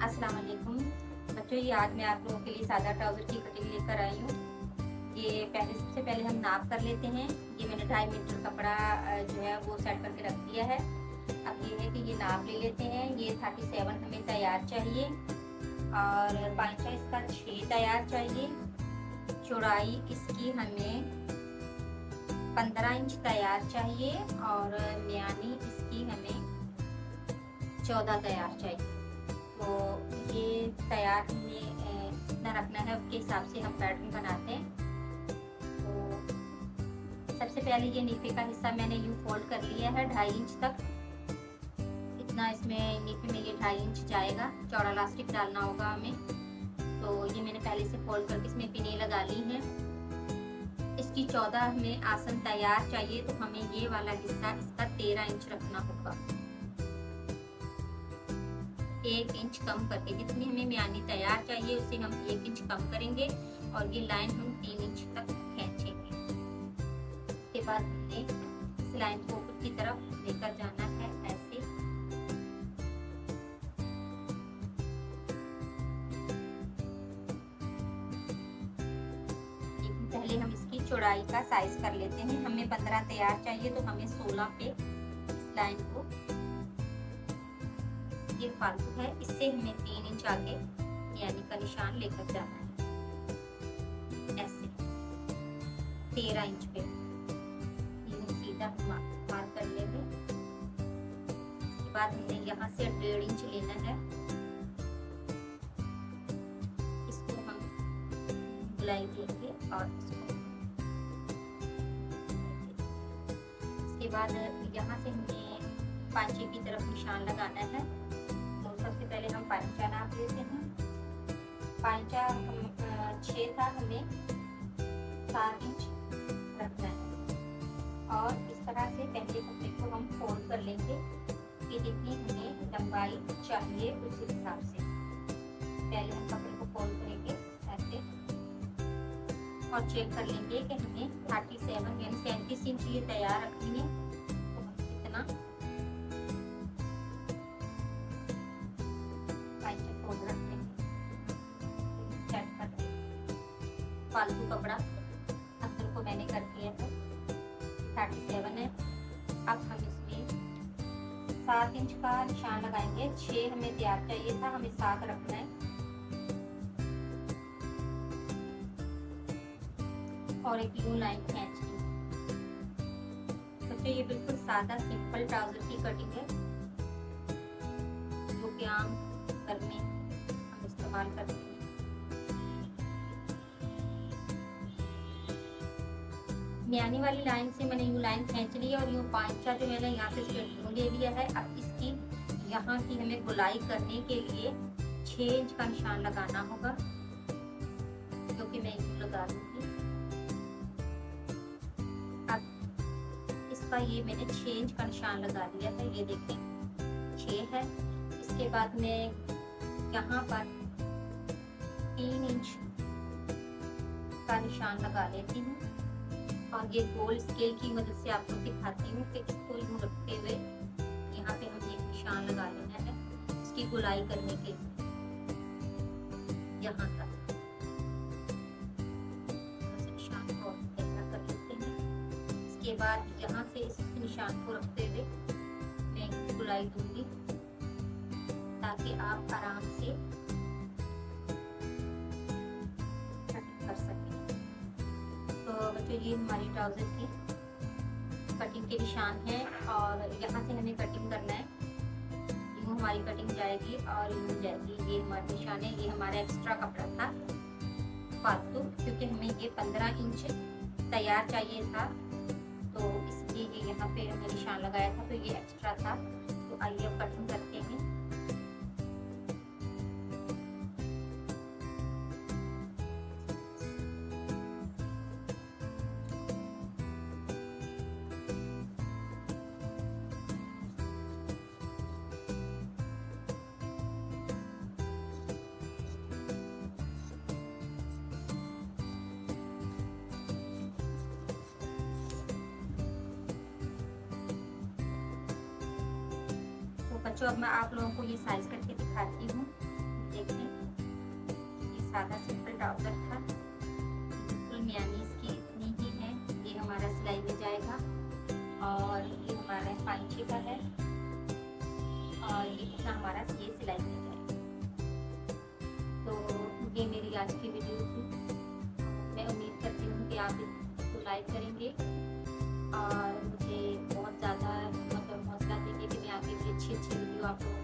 अस्सलाम वालेकुम बच्चों, ये आज मैं आप लोगों के लिए सादा ट्राउज़र की कटिंग लेकर आई हूँ। ये सबसे पहले हम नाप कर लेते हैं। ये मैंने 2.5 मीटर कपड़ा जो है वो सेट करके रख दिया है। अब ये है कि ये नाप ले लेते हैं। ये 37 हमें तैयार चाहिए और पांचा इसका 6 तैयार चाहिए। चौड़ाई इसकी हमें 15 इंच तैयार चाहिए और म्यानी इसकी हमें 14 तैयार चाहिए। तो ये तैयार हमें जितना रखना है उसके हिसाब से हम पैटर्न बनाते हैं। तो सबसे पहले ये नीचे का हिस्सा मैंने यूँ फोल्ड कर लिया है 2.5 इंच तक। इतना इसमें नीचे में ये 2.5 इंच जाएगा। चौड़ा इलास्टिक डालना होगा हमें। तो ये मैंने पहले से फोल्ड करके इसमें पिने लगा ली है। इसकी 14 हमें आसन तैयार चाहिए, तो हमें ये वाला हिस्सा इसका 13 इंच रखना होगा। 1 इंच कम करके, जितनी हमें म्यानी तैयार चाहिए उससे हम 1 इंच कम करेंगे और ये लाइन हम 3 इंच तक खींचेंगे। उसके बाद हमने इस लाइन को ऊपर की तरफ लेकर जाना है ऐसे। पहले हम इसकी चौड़ाई का साइज कर लेते हैं। हमें 15 तैयार चाहिए, तो हमें 16 पे इस लाइन को, ये फालतू है, इससे हमें 3 इंच आगे यानी का निशान लेकर जाना है ऐसे 13 इंच पे। ये सीधा मार कर लेंगे। उसके बाद हमने यहाँ से 1.5 इंच लेना है। इसको हम बुलाई देंगे और इसके बाद यहाँ से हमें पांचे की तरफ निशान लगाना है। सबसे पहले हम पांचा नाप लेते हैं। पांचा 6 था, हमें 7 इंच रखना है और इस तरह से पहले कपड़े को हम फोल्ड कर लेंगे कि जितनी हमें लंबाई चाहिए उस हिसाब से। पहले हम कपड़े को फोल्ड करेंगे ऐसे और चेक कर लेंगे कि हमें 37 यानी 37 इंच ये तैयार रखनी है। तो हम कितना फालतू कपड़ा अंदर को मैंने कर दिया है 37 है। अब हम इसमें 7 इंच का निशान लगाएंगे। 6 हमें तैयार चाहिए था, हमें 7 रखना है और एक यूं लाइन खींचनी। बच्चों, ये बिल्कुल सादा सिंपल ट्राउजर की कटिंग है जो कि आम घर में हम इस्तेमाल करते हैं। म्यानी वाली लाइन से मैंने यूं लाइन खींच ली और यूं पांचा जो मैंने यहाँ से स्ट्रेट ले लिया है। अब इसकी यहाँ की हमें गोलाई करने के लिए 6 इंच का निशान लगाना होगा, जो कि मैं यूं लगा दूंगी। अब इसका ये मैंने 6 इंच का निशान लगा दिया है, ये देखें 6 है। इसके बाद मैं यहाँ पर 3 इंच का निशान लगा लेती हूँ और ये गोल स्केल की मदद से आपको दिखाती हूँ कि इसको यूँ रखते हुए यहाँ पे हमें एक निशान लगा लेना है इसकी गोलाई करने के लिए यहाँ तक। निशान को ऐसा कर लेते हैं। इसके बाद यहाँ से इस निशान को रखते हुए मैं इसकी गोलाई दूंगी ताकि आप आराम से कर सकें। तो बच्चों, ये हमारी ट्राउज़र की कटिंग के निशान है और यहाँ से हमें कटिंग करना है। यूँ हमारी कटिंग जाएगी और यूँ जाएगी। ये हमारे निशान है। ये हमारा एक्स्ट्रा कपड़ा था फालतू, क्योंकि हमें ये 15 इंच तैयार चाहिए था, तो इसलिए ये यहाँ पे हमें निशान लगाया था, तो ये एक्स्ट्रा था। तो आइए अब कटिंग करते हैं। बच्चों, अब मैं आप लोगों को ये साइज करके दिखाती हूँ। देखें, ये सादा सिंपल ट्राउज़र था, बिल्कुल मियानी इसकी इतनी ही है। ये हमारा सिलाई में जाएगा और ये हमारा 5 का है और ये कितना हमारा ये सिलाई में जाएगा। तो ये मेरी आज की वीडियो थी। मैं उम्मीद करती हूँ कि आप इसको लाइक करेंगे और मुझे बहुत ज़्यादा मतलब हौसला देंगे कि मैं आपके लिए अच्छी वीडियो आप लोगों